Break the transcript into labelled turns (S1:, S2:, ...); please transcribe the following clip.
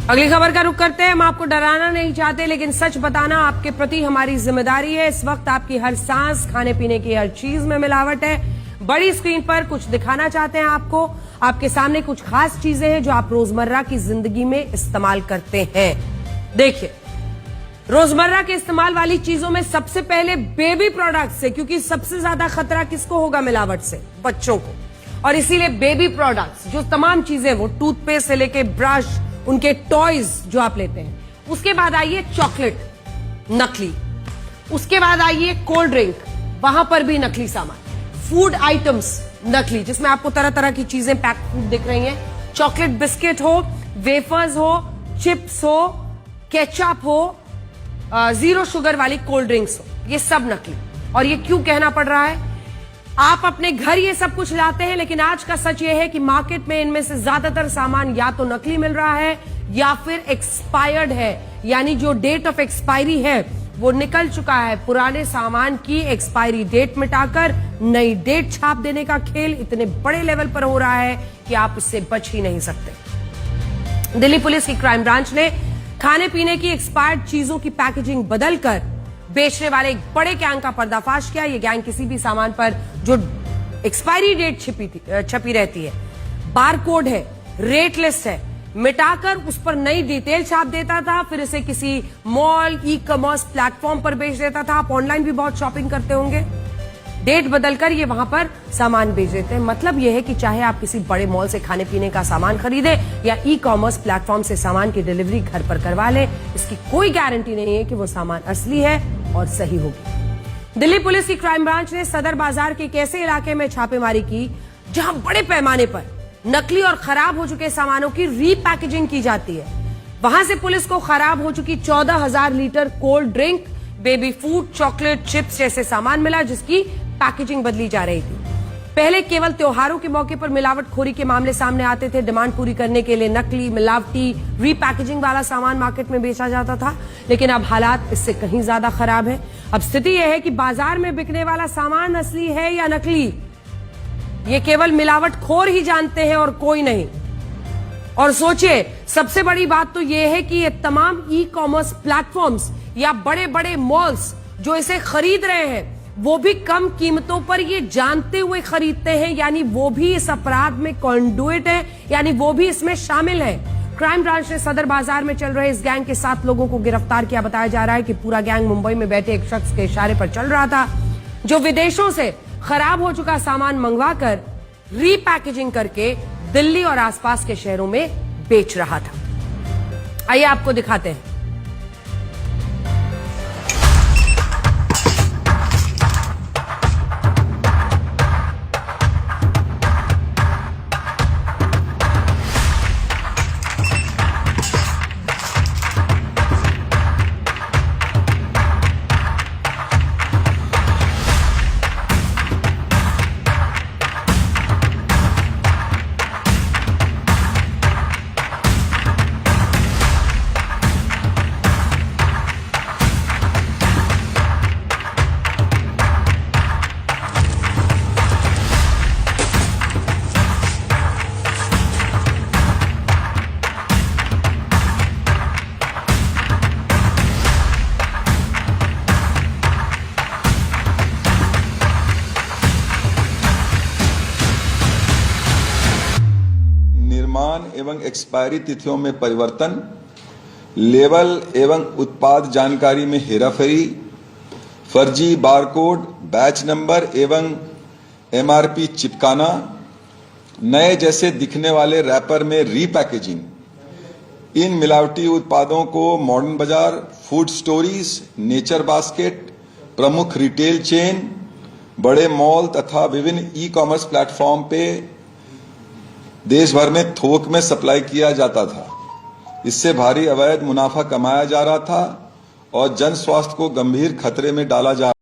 S1: अगली खबर का रुख करते हैं। हम आपको डराना नहीं चाहते, लेकिन सच बताना आपके प्रति हमारी जिम्मेदारी है। इस वक्त आपकी हर सांस, खाने पीने की हर चीज में मिलावट है। बड़ी स्क्रीन पर कुछ दिखाना चाहते हैं आपको। आपके सामने कुछ खास चीजें हैं जो आप रोजमर्रा की जिंदगी में इस्तेमाल करते हैं। देखिए, रोजमर्रा के इस्तेमाल वाली चीजों में सबसे पहले बेबी प्रोडक्ट्स है, क्योंकि सबसे ज्यादा खतरा किसको होगा मिलावट से? बच्चों को। और इसीलिए बेबी प्रोडक्ट्स, जो तमाम चीजें, वो टूथपेस्ट से लेके ब्रश, उनके टॉयज जो आप लेते हैं, उसके बाद आइए चॉकलेट नकली, उसके बाद आइए कोल्ड ड्रिंक, वहां पर भी नकली सामान, फूड आइटम्स नकली, जिसमें आपको तरह तरह की चीजें पैक फूड दिख रही हैं। चॉकलेट बिस्किट हो, वेफर्स हो, चिप्स हो, केचप हो, जीरो शुगर वाली कोल्ड ड्रिंक्स हो, ये सब नकली। और ये क्यों कहना पड़ रहा है? आप अपने घर ये सब कुछ लाते हैं, लेकिन आज का सच ये है कि मार्केट में इनमें से ज्यादातर सामान या तो नकली मिल रहा है या फिर एक्सपायर्ड है, यानी जो डेट ऑफ एक्सपायरी है वो निकल चुका है। पुराने सामान की एक्सपायरी डेट मिटाकर नई डेट छाप देने का खेल इतने बड़े लेवल पर हो रहा है कि आप इससे बच ही नहीं सकते। दिल्ली पुलिस की क्राइम ब्रांच ने खाने पीने की एक्सपायर्ड चीजों की पैकेजिंग बदलकर बेचने वाले एक बड़े गैंग का पर्दाफाश किया। ये गैंग किसी भी सामान पर जो एक्सपायरी डेट छपी रहती है, बारकोड है, रेट लिस्ट है, मिटाकर उस पर नई डिटेल छाप देता था, फिर इसे किसी मॉल, ई कॉमर्स प्लेटफॉर्म पर बेच देता था। आप ऑनलाइन भी बहुत शॉपिंग करते होंगे। डेट बदलकर ये वहां पर सामान बेच देते हैं। मतलब यह है कि चाहे आप किसी बड़े मॉल से खाने पीने का सामान खरीदे या ई कॉमर्स प्लेटफॉर्म से सामान की डिलीवरी घर पर करवा ले, इसकी कोई गारंटी नहीं है कि वो सामान असली है और सही होगी। दिल्ली पुलिस की क्राइम ब्रांच ने सदर बाजार के एक ऐसे इलाके में छापेमारी की जहां बड़े पैमाने पर नकली और खराब हो चुके सामानों की रीपैकेजिंग की जाती है। वहां से पुलिस को खराब हो चुकी 14,000 litre cold drink, baby food, chocolate, chips जैसे सामान मिला, जिसकी पैकेजिंग बदली जा रही थी। पहले केवल त्योहारों के मौके पर मिलावटखोरी के मामले सामने आते थे। डिमांड पूरी करने के लिए नकली, मिलावटी, रीपैकेजिंग वाला सामान मार्केट में बेचा जाता था, लेकिन अब हालात इससे कहीं ज्यादा खराब है। अब स्थिति यह है कि बाजार में बिकने वाला सामान असली है या नकली, ये केवल मिलावटखोर ही जानते हैं और कोई नहीं। और सोचिए, सबसे बड़ी बात तो यह है कि ये तमाम ई कॉमर्स प्लेटफॉर्म्स या बड़े बड़े मॉल्स जो इसे खरीद रहे हैं, वो भी कम कीमतों पर ये जानते हुए खरीदते हैं, यानी वो भी इस अपराध में कॉन्डुइट है, यानी वो भी इसमें शामिल है। क्राइम ब्रांच ने सदर बाजार में चल रहे इस गैंग के 7 लोगों को गिरफ्तार किया। बताया जा रहा है कि पूरा गैंग मुंबई में बैठे एक शख्स के इशारे पर चल रहा था, जो विदेशों से खराब हो चुका सामान मंगवाकर रीपैकेजिंग करके दिल्ली और आसपास के शहरों में बेच रहा था। आइए आपको दिखाते हैं।
S2: एवं एक्सपायरी तिथियों में परिवर्तन, लेबल एवं उत्पाद जानकारी में हेराफेरी, फर्जी बारकोड, बैच नंबर एवं एमआरपी चिपकाना, नए जैसे दिखने वाले रैपर में रीपैकेजिंग, इन मिलावटी उत्पादों को मॉडर्न बाजार, फूड स्टोरीज, नेचर बास्केट, प्रमुख रिटेल चेन, बड़े मॉल तथा विभिन्न ई कॉमर्स प्लेटफॉर्म पे देश भर में थोक में सप्लाई किया जाता था। इससे भारी अवैध मुनाफा कमाया जा रहा था और जन स्वास्थ्य को गंभीर खतरे में डाला जा